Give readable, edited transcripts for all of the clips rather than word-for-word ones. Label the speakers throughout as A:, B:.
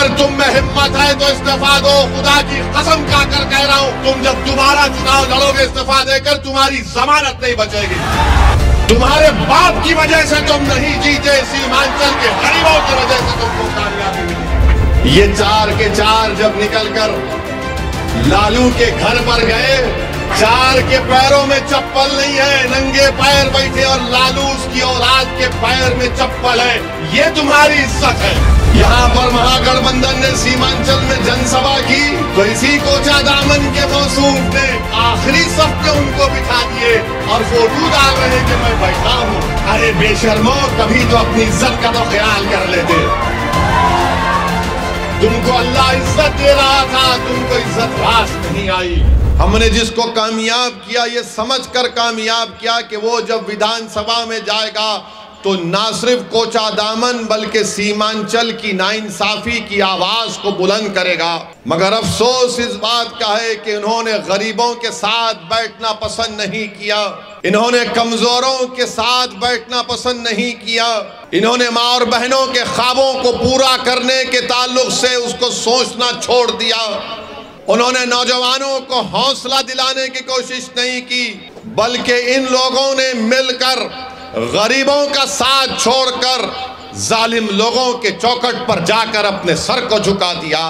A: अगर तुम में हिम्मत है तो इस्तीफा दो, खुदा की कसम खाकर कह रहा हूँ, तुम जब दोबारा चुनाव लड़ोगे इस्तीफा देकर, तुम्हारी जमानत नहीं बचेगी। तुम्हारे बाप की वजह से तुम नहीं जीते, सीमांचल के गरीबों की वजह से तुमको कामयाबी मिली। ये 4 के 4 जब निकलकर लालू के घर पर गए, 4 के पैरों में चप्पल नहीं है, नंगे पैर बैठे, और लालू उसकी औलाद के पैर में चप्पल है। ये तुम्हारी इज्जत है। यहाँ पर महागठबंधन ने सीमांचल में जनसभा की तो इसी कोचा दामन के मौसूफ ने आखिरी सफ में उनको बिठा दिए और फोटो डाल रहे कि मैं बैठा हूँ। अरे बेशर्मो, कभी तो अपनी इज्जत का तो ख्याल कर लेते। तुमको अल्लाह इज्जत दे रहा था, तुमको इज्जत रास नहीं आई। हमने जिसको कामयाब किया, ये समझकर कामयाब किया कि वो जब विधानसभा में जाएगा तो ना सिर्फ कोचा दामन बल्कि सीमांचल की नाइंसाफी की आवाज को बुलंद करेगा। मगर अफसोस इस बात का है कि इन्होंने गरीबों के साथ बैठना पसंद नहीं किया, इन्होंने कमजोरों के साथ बैठना पसंद नहीं किया, इन्होंने माँ और बहनों के ख्वाबों को पूरा करने के ताल्लुक से उसको सोचना छोड़ दिया। उन्होंने नौजवानों को हौसला दिलाने की कोशिश नहीं की, बल्कि इन लोगों ने मिलकर गरीबों का साथ छोड़कर जालिम लोगों के चौखट पर जाकर अपने सर को झुका दिया।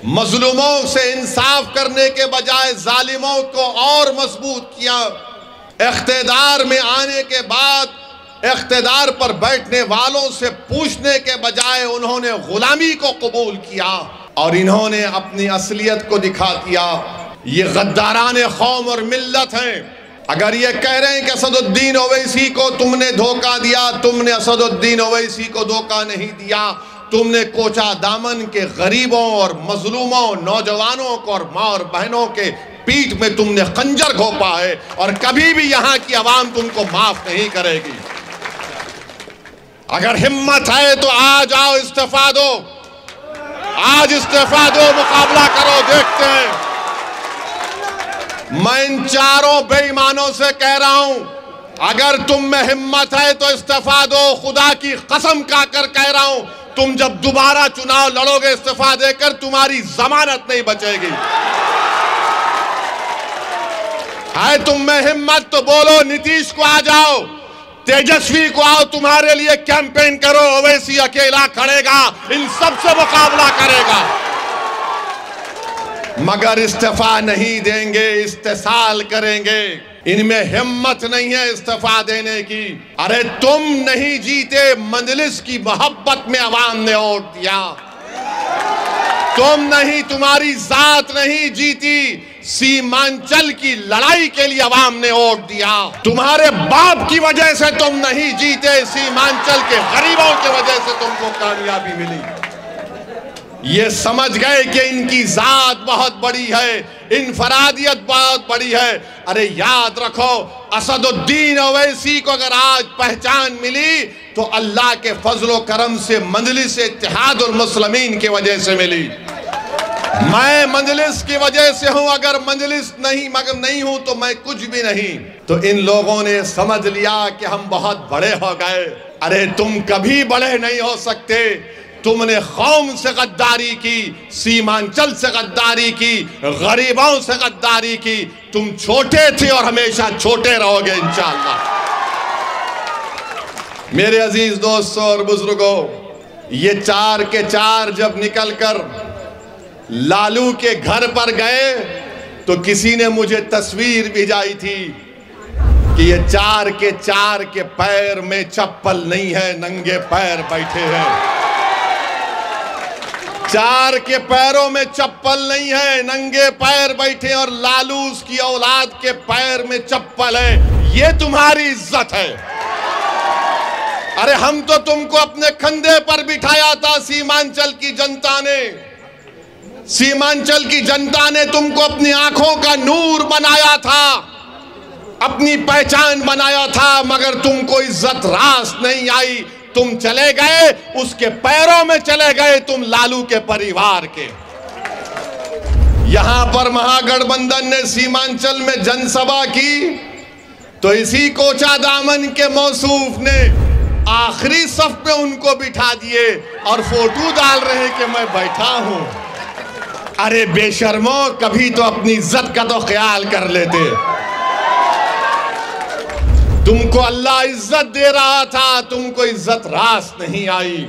A: मजलूमों से इंसाफ करने के बजाय जालिमों को और मजबूत किया। इख्तिदार में आने के बाद इख्तिदार पर बैठने वालों से पूछने के बजाय उन्होंने गुलामी को कबूल किया और इन्होंने अपनी असलियत को दिखा दिया। ये गद्दाराने कौम और मिल्लत हैं। अगर ये कह रहे हैं कि असदुद्दीन ओवैसी को तुमने धोखा दिया, तुमने असदुद्दीन ओवैसी को धोखा नहीं दिया, तुमने कोचा दामन के गरीबों और मजलूमों, नौजवानों को और माँ और बहनों के पीठ में तुमने खंजर घोंपा है और कभी भी यहाँ की आवाम तुमको माफ नहीं करेगी। अगर हिम्मत है तो आज आओ, इस्तीफा दो, आज इस्तीफा दो, मुकाबला करो, देखते हैं। मैं इन 4 बेईमानों से कह रहा हूं, अगर तुम में हिम्मत है तो इस्तीफा दो, खुदा की कसम खाकर कह रहा हूं, तुम जब दोबारा चुनाव लड़ोगे इस्तीफा देकर, तुम्हारी जमानत नहीं बचेगी। है तुम में हिम्मत तो बोलो, नीतीश को आ जाओ, तेजस्वी को आओ, तुम्हारे लिए कैंपेन करो। ओवैसी अकेला खड़ेगा, इन सबसे मुकाबला करेगा, मगर इस्तीफा नहीं देंगे, इस्तेसाल करेंगे। इनमें हिम्मत नहीं है इस्तीफा देने की। अरे तुम नहीं जीते, मजलिस की मोहब्बत में अवाम ने वोट दिया। तुम नहीं, तुम्हारी जात नहीं जीती, सीमांचल की लड़ाई के लिए अवाम ने वोट दिया। तुम्हारे बाप की वजह से तुम नहीं जीते, सीमांचल के गरीबों की वजह से तुमको कामयाबी मिली। ये समझ गए कि इनकी जात बहुत बड़ी है, इनफरादियत बहुत बड़ी है। अरे याद रखो, असदुद्दीन ओवैसी को अगर आज पहचान मिली तो अल्लाह के फजलो करम से मजलिस इत्तेहादुल मुस्लिमीन की वजह से मिली। मैं मजलिस की वजह से हूं, अगर मजलिस नहीं मगर नहीं हूं तो मैं कुछ भी नहीं। तो इन लोगों ने समझ लिया कि हम बहुत बड़े हो गए। अरे तुम कभी बड़े नहीं हो सकते। तुमने कौम से गद्दारी की, सीमांचल से गद्दारी की, गरीबों से गद्दारी की। तुम छोटे थे और हमेशा छोटे रहोगे इंशाअल्लाह। मेरे अजीज दोस्तों और बुजुर्गों, ये 4 के 4 जब निकलकर लालू के घर पर गए तो किसी ने मुझे तस्वीर भिजाई थी कि ये 4 के 4 के पैर में चप्पल नहीं है, नंगे पैर बैठे हैं। 4 के पैरों में चप्पल नहीं है, नंगे पैर बैठे, और लालू उसकी औलाद के पैर में चप्पल है। ये तुम्हारी इज्जत है। अरे हम तो तुमको अपने कंधे पर बिठाया था। सीमांचल की जनता ने तुमको अपनी आंखों का नूर बनाया था, अपनी पहचान बनाया था, मगर तुमको इज्जत रास नहीं आई। तुम चले गए, उसके पैरों में चले गए, तुम लालू के परिवार के। यहां पर महागठबंधन ने सीमांचल में जनसभा की तो इसी कोचा दामन के मौसूफ ने आखिरी सफ में उनको बिठा दिए और फोटो डाल रहे कि मैं बैठा हूं। अरे बेशर्मो, कभी तो अपनी इज्जत का तो ख्याल कर लेते। तुमको अल्लाह इज्जत दे रहा था, तुमको इज्जत रास नहीं आई।